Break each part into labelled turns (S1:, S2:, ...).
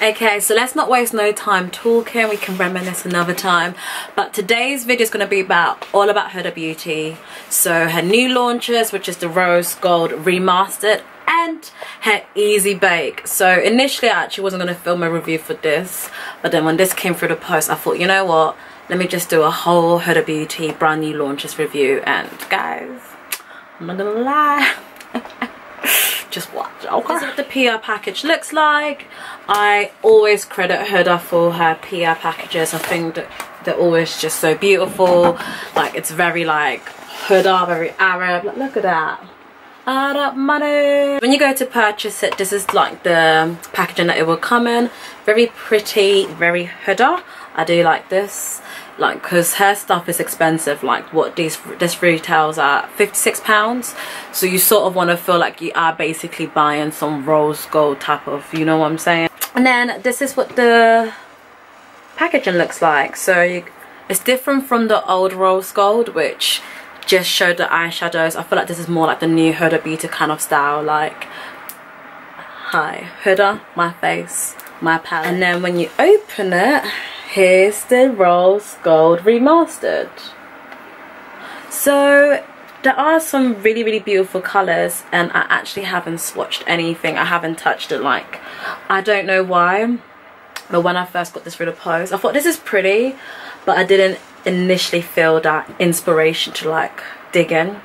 S1: Okay, so let's not waste no time talking. We can reminisce another time. But today's video is going to be all about Huda Beauty. So her new launches, which is the Rose Gold Remastered, and her Easy Bake. So initially I actually wasn't going to film a review for this, but then when this came through the post, I thought, you know what, let me just do a whole Huda Beauty brand new launches review. And guys, I'm not gonna lie, just watch. Okay. This is what the PR package looks like. I always credit Huda for her PR packages. I think that they're always just so beautiful. Like, it's very like Huda, very Arab. Like, look at that. Arab money. When you go to purchase it, this is like the packaging that it will come in. Very pretty, very Huda. I do like this, like, because her stuff is expensive. Like what this retails at £56, so you sort of want to feel like you are basically buying some rose gold type of, you know what I'm saying. And then this is what the packaging looks like. So it's different from the old rose gold, which just showed the eyeshadows. I feel like this is more like the new Huda Beauty kind of style, like, hi Huda, my face, my palette. And then when you open it, here's the Rose Gold Remastered. So there are some really, really beautiful colours, and I actually haven't swatched anything. I haven't touched it. Like, I don't know why, but when I first got this through the post, I thought this is pretty, but I didn't initially feel that inspiration to like dig in.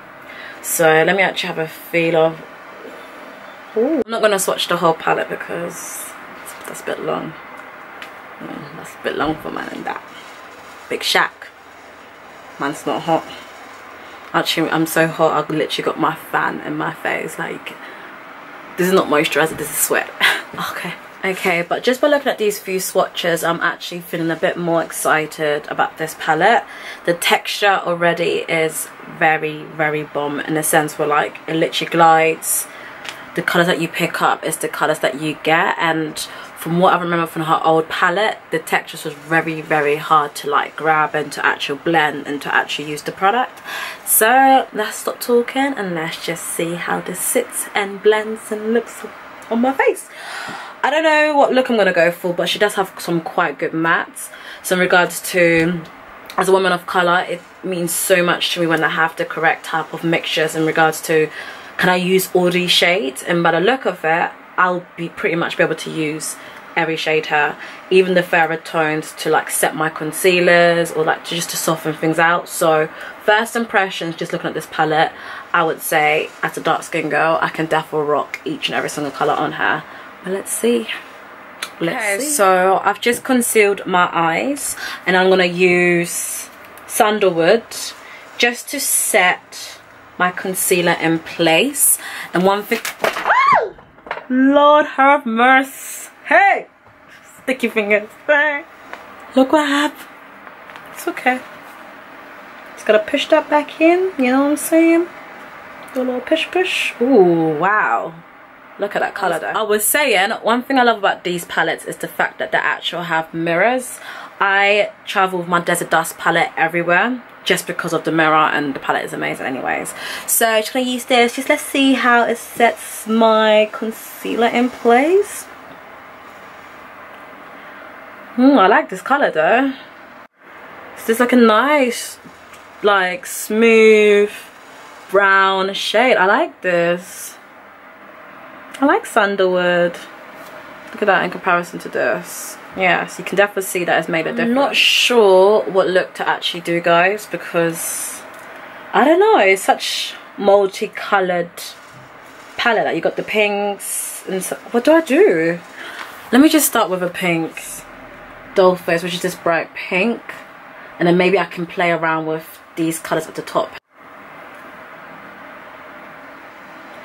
S1: So let me actually have a feel of, ooh. I'm not going to swatch the whole palette because that's a bit long. That's a bit long for man in that big shack. Man's not hot. Actually, I'm so hot, I've literally got my fan in my face. Like, this is not moisturizer, this is sweat. Okay, but just by looking at these few swatches, I'm actually feeling a bit more excited about this palette. The texture already is very, very bomb, in a sense where like it literally glides. The colours that you pick up is the colours that you get, and from what I remember from her old palette, the texture was very, very hard to like grab and to actually blend and to actually use the product. So let's stop talking and let's just see how this sits and blends and looks on my face. I don't know what look I'm going to go for, but she does have some quite good mattes. So in regards to, as a woman of colour, it means so much to me when I have the correct type of mixtures in regards to, can I use all these shades? And by the look of it, I'll be pretty much be able to use every shade here, even the fairer tones, to like set my concealers or like just to soften things out. So first impressions, just looking at this palette, I would say as a dark skin girl, I can definitely rock each and every single colour on her. But let's see. Let's see. So I've just concealed my eyes, and I'm gonna use sandalwood just to set my concealer in place. And one thing, oh, Lord have mercy, hey, sticky fingers, hey. Look what happened. It's okay, just gotta push that back in, you know what I'm saying, do a little push. Ooh, wow, look at that colour though. I was saying, one thing I love about these palettes is the fact that they actually have mirrors. I travel with my Desert Dust palette everywhere just because of the mirror, and the palette is amazing anyways. So just gonna use this, just let's see how it sets my concealer in place. I like this colour though. It's just like a nice, like, smooth brown shade. I like this. I like sandalwood. Look at that in comparison to this. Yes, you can definitely see that it's made a difference. I'm not sure what look to actually do, guys, because I don't know, it's such multicolored palette. Like, you got the pinks and so, what do? Let me just start with a pink Dollface, which is this bright pink, and then maybe I can play around with these colors at the top.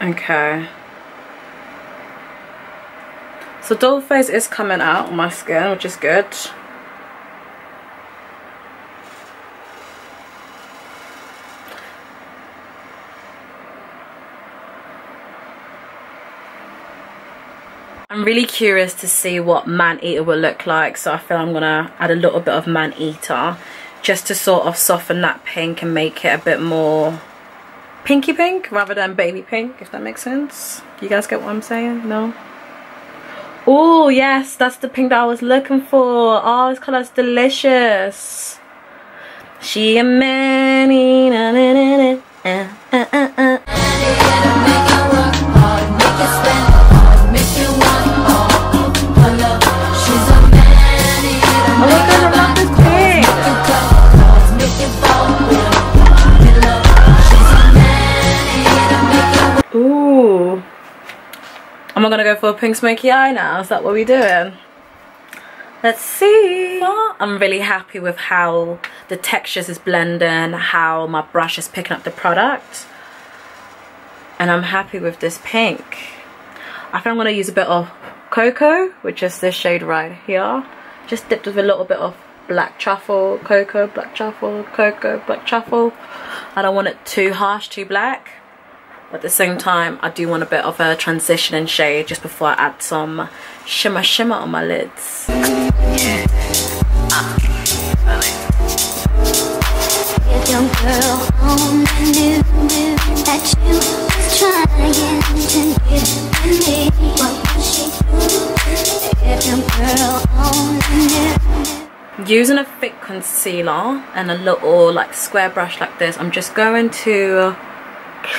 S1: Okay, so Dollface is coming out on my skin, which is good. I'm really curious to see what Man Eater will look like, so I feel I'm gonna add a little bit of Man Eater just to sort of soften that pink and make it a bit more pinky pink rather than baby pink, if that makes sense. You guys get what I'm saying? No? Oh yes, that's the pink that I was looking for. Oh, this color is delicious. She a many na na na na Ooh. Am I gonna go for a pink smoky eye now? Is that what we're doing? Let's see. I'm really happy with how the textures is blending, how my brush is picking up the product. And I'm happy with this pink. I think I'm gonna use a bit of cocoa, which is this shade right here. Just dipped with a little bit of black truffle, cocoa, black truffle, cocoa, black truffle. I don't want it too harsh, too black. But at the same time, I do want a bit of a transitioning shade just before I add some shimmer on my lids. Using a thick concealer and a little like square brush like this, I'm just going to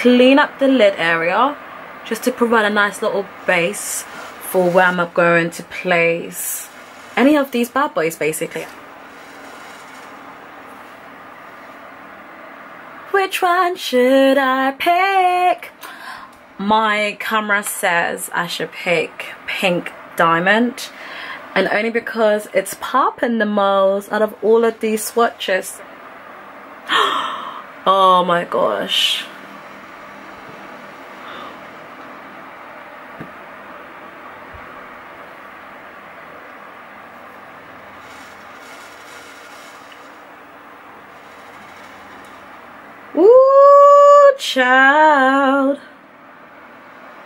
S1: clean up the lid area just to provide a nice little base for where I'm going to place any of these bad boys basically. Which one should I pick? My camera says I should pick Pink Diamond, and only because it's popping the most out of all of these swatches. Oh my gosh. Ooh, child.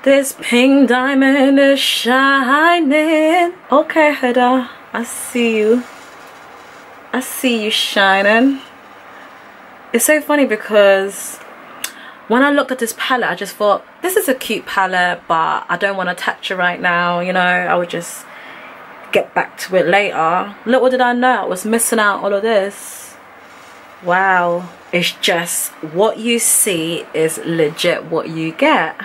S1: This pink diamond is shining. Okay, Huda, I see you. I see you shining. It's so funny because when I looked at this palette, I just thought, this is a cute palette, but I don't want to touch it right now. You know, I would just get back to it later. Little did I know I was missing out all of this. Wow. It's just what you see is legit what you get.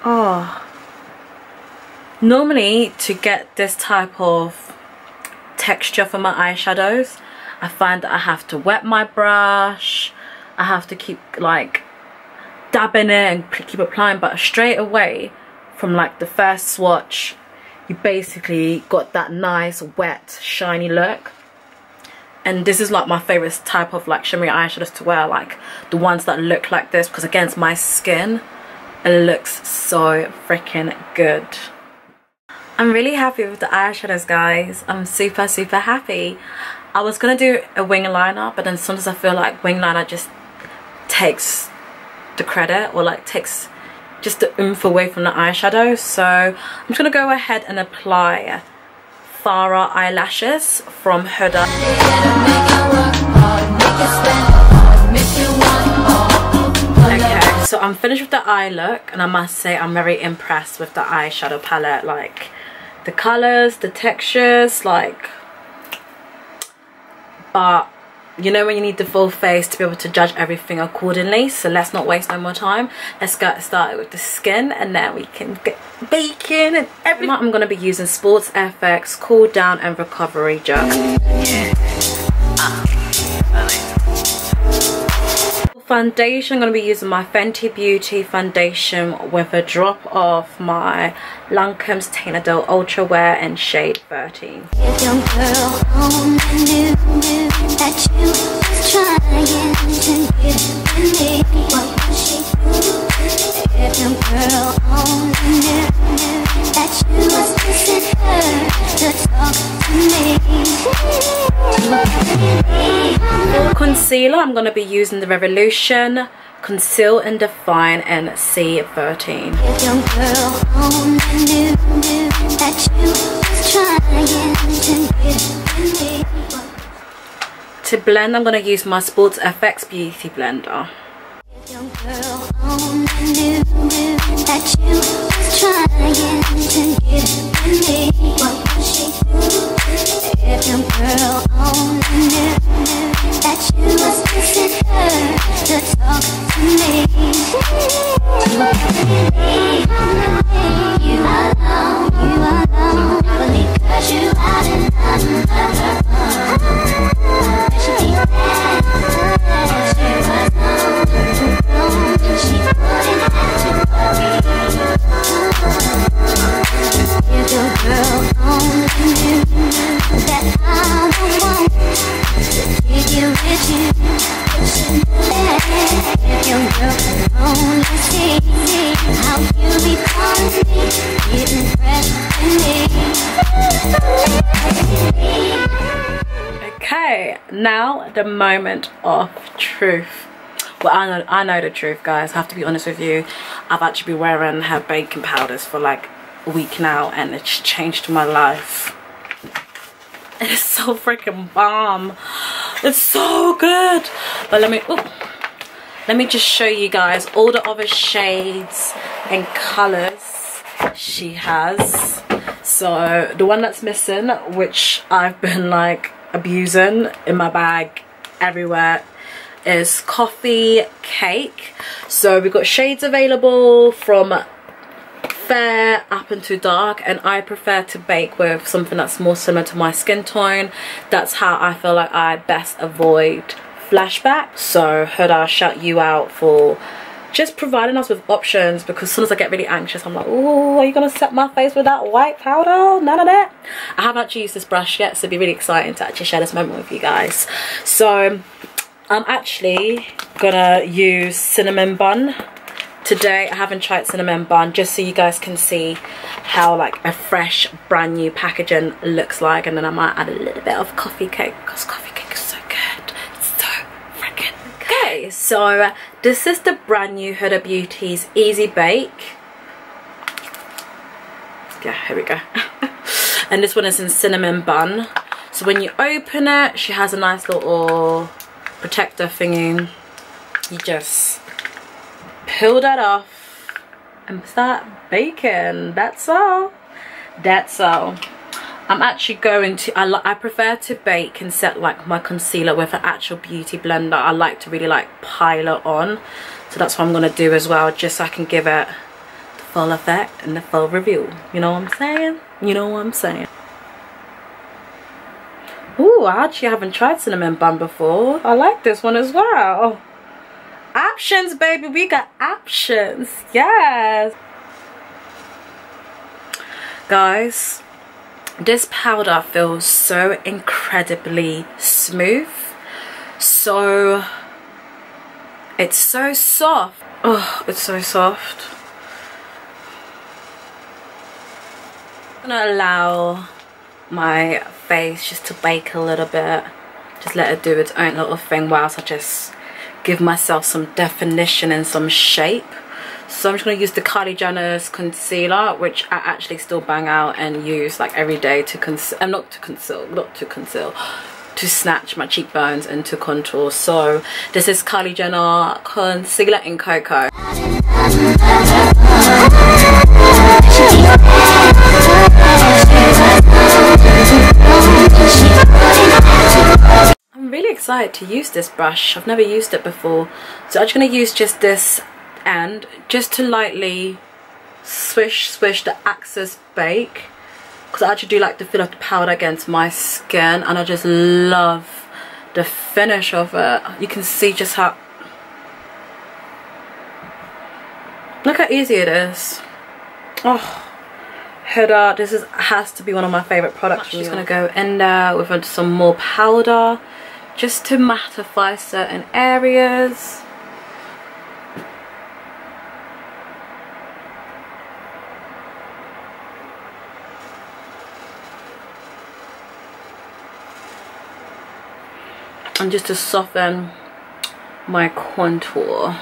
S1: Oh. Normally, to get this type of texture for my eyeshadows, I find that I have to wet my brush. I have to keep like dabbing it and keep applying, but straight away from like the first swatch, you basically got that nice wet shiny look. And this is like my favorite type of like shimmery eyeshadows to wear, like the ones that look like this, because against my skin it looks so freaking good. I'm really happy with the eyeshadows, guys. I'm super happy. I was gonna do a wing liner, but then sometimes I feel like wing liner just takes the credit, or like takes just the oomph away from the eyeshadow. So I'm just gonna go ahead and apply Farah eyelashes from Huda. Okay, so I'm finished with the eye look, and I must say I'm very impressed with the eyeshadow palette. Like the colors, the textures, like, but you know when you need the full face to be able to judge everything accordingly. So let's not waste no more time. Let's get started with the skin, and then we can get baking and everything. I'm going to be using Sports FX Cool Down and Recovery Gel. Foundation, I'm going to be using my Fenty Beauty foundation with a drop of my Lancome Teint Ultra Wear in shade 13. For concealer, I'm going to be using the Revolution Conceal and Define in C13. To blend, I'm going to use my Sports FX Beauty Blender.
S2: Young girl only knew that you was trying to get with me. What would she do if young girl only knew that you was missing her to talk to me? You were probably you alone, probably 'cause you out and under her phone. She be mad, she was alone, she wouldn't have to worry. If your girl only knew that I don't want to keep you with you, if your girl could only see how you be calling me, getting fresh with me.
S1: Okay, now the moment of truth. Well, I know the truth, guys. I have to be honest with you. I've actually been wearing her baking powders for like a week now, and it's changed my life. It's so freaking bomb. It's so good. But let me just show you guys all the other shades and colors she has. So the one that's missing, which I've been like abusing in my bag everywhere, is Coffee Cake. So we've got shades available from fair up into dark, and I prefer to bake with something that's more similar to my skin tone. That's how I feel like I best avoid flashback. So Huda, shout you out for just providing us with options, because as soon as I get really anxious, I'm like, oh, are you gonna set my face with that white powder? None of that. I haven't actually used this brush yet, so it'd be really exciting to actually share this moment with you guys. So I'm actually gonna use cinnamon bun today. I haven't tried cinnamon bun, just so you guys can see how like a fresh brand new packaging looks like, and then I might add a little bit of coffee cake, because coffee cake is so good. It's so freaking good. Okay, so this is the brand new Huda Beauty's Easy Bake. Yeah, here we go. And this one is in cinnamon bun. So when you open it, she has a nice little protector thingy. You just peel that off and start baking. That's all. That's all. I'm actually going to, I prefer to bake and set like my concealer with an actual beauty blender. I like to really like pile it on, so that's what I'm gonna do as well, just so I can give it the full effect and the full review. You know what I'm saying? You know what I'm saying? Ooh, I actually haven't tried cinnamon bun before. I like this one as well. Options, baby, we got options. Yes, guys, this powder feels so incredibly smooth. So it's so soft. Oh, it's so soft. I'm gonna allow my face just to bake a little bit, just let it do its own little thing whilst I just give myself some definition and some shape. So I'm just going to use the Kylie Jenner's concealer, which I actually still bang out and use like every day to to snatch my cheekbones and to contour. So this is Kylie Jenner Concealer in Cocoa. I'm really excited to use this brush. I've never used it before, so I'm just going to use just this end just to lightly swish the excess bake, because I actually do like to feel like the powder against my skin, and I just love the finish of it. You can see just how, look how easy it is. Oh, Huda, this has to be one of my favorite products. I'm just gonna go in there with some more powder just to mattify certain areas. And just to soften my contour.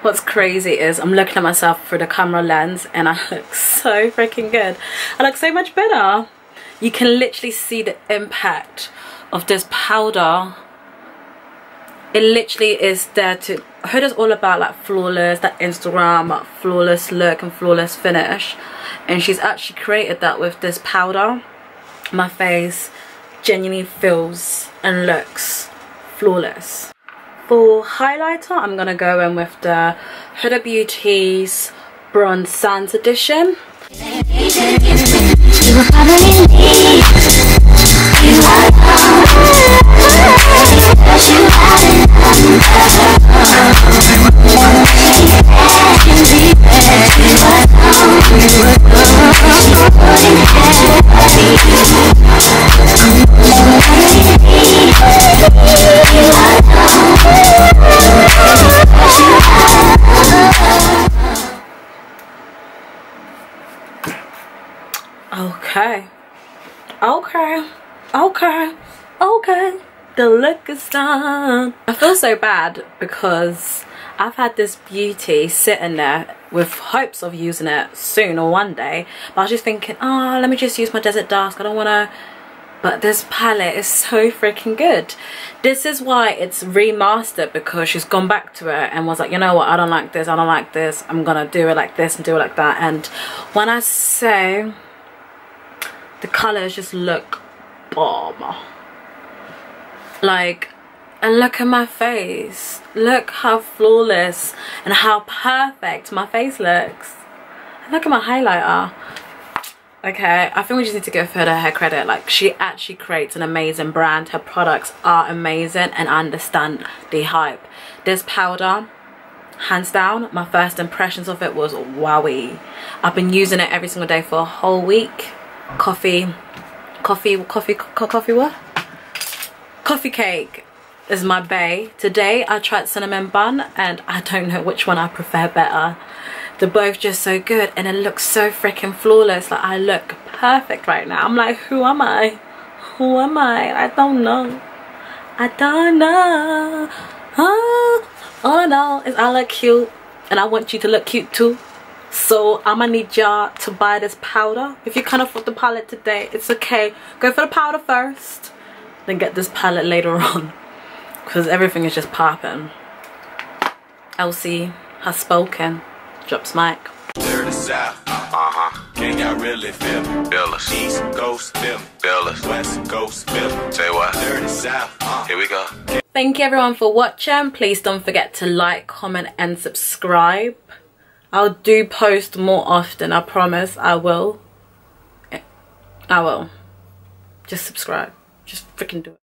S1: What's crazy is I'm looking at myself through the camera lens and I look so freaking good. I look so much better. you can literally see the impact of this powder. It literally is there to, Huda's all about like flawless, that Instagram flawless look and flawless finish, and she's actually created that with this powder. My face genuinely feels and looks flawless. For highlighter, I'm gonna go in with the Huda Beauty's Bronze Sands edition. Okay, the look is done. I feel so bad because I've had this beauty sitting there with hopes of using it soon or one day, but I was just thinking, oh, let me just use my Desert Dusk, I don't want to. But this palette is so freaking good. This is why it's remastered, because she's gone back to it and was like, you know what, I don't like this, I don't like this, I'm gonna do it like this and do it like that. And when I say the colors just look bomb, like, and look at my face, look how flawless and how perfect my face looks. And look at my highlighter. Okay, I think we just need to give her credit. Like, she actually creates an amazing brand. Her products are amazing, and I understand the hype. This powder, hands down, my first impressions of it was wowie. I've been using it every single day for a whole week. Coffee cake is my bae. Today I tried cinnamon bun, and I don't know which one I prefer better. They're both just so good, and it looks so freaking flawless. Like, I look perfect right now. I'm like, who am I? Who am I? I don't know. I don't know. Oh, all I know is I look cute, and I want you to look cute too. So I'm gonna need y'all to buy this powder. If you can't afford the palette today, it's okay. Go for the powder first, then get this palette later on, because everything is just popping. LC has spoken. Drops mic.
S3: Dirty South, can y'all really feel me? Feel us. East Coast feel me? Feel us. West Coast feel me? Say what? Dirty South, here we go.
S1: Thank you everyone for watching. Please don't forget to like, comment and subscribe. I'll do post more often, I promise. I will. Just subscribe. Just freaking do it.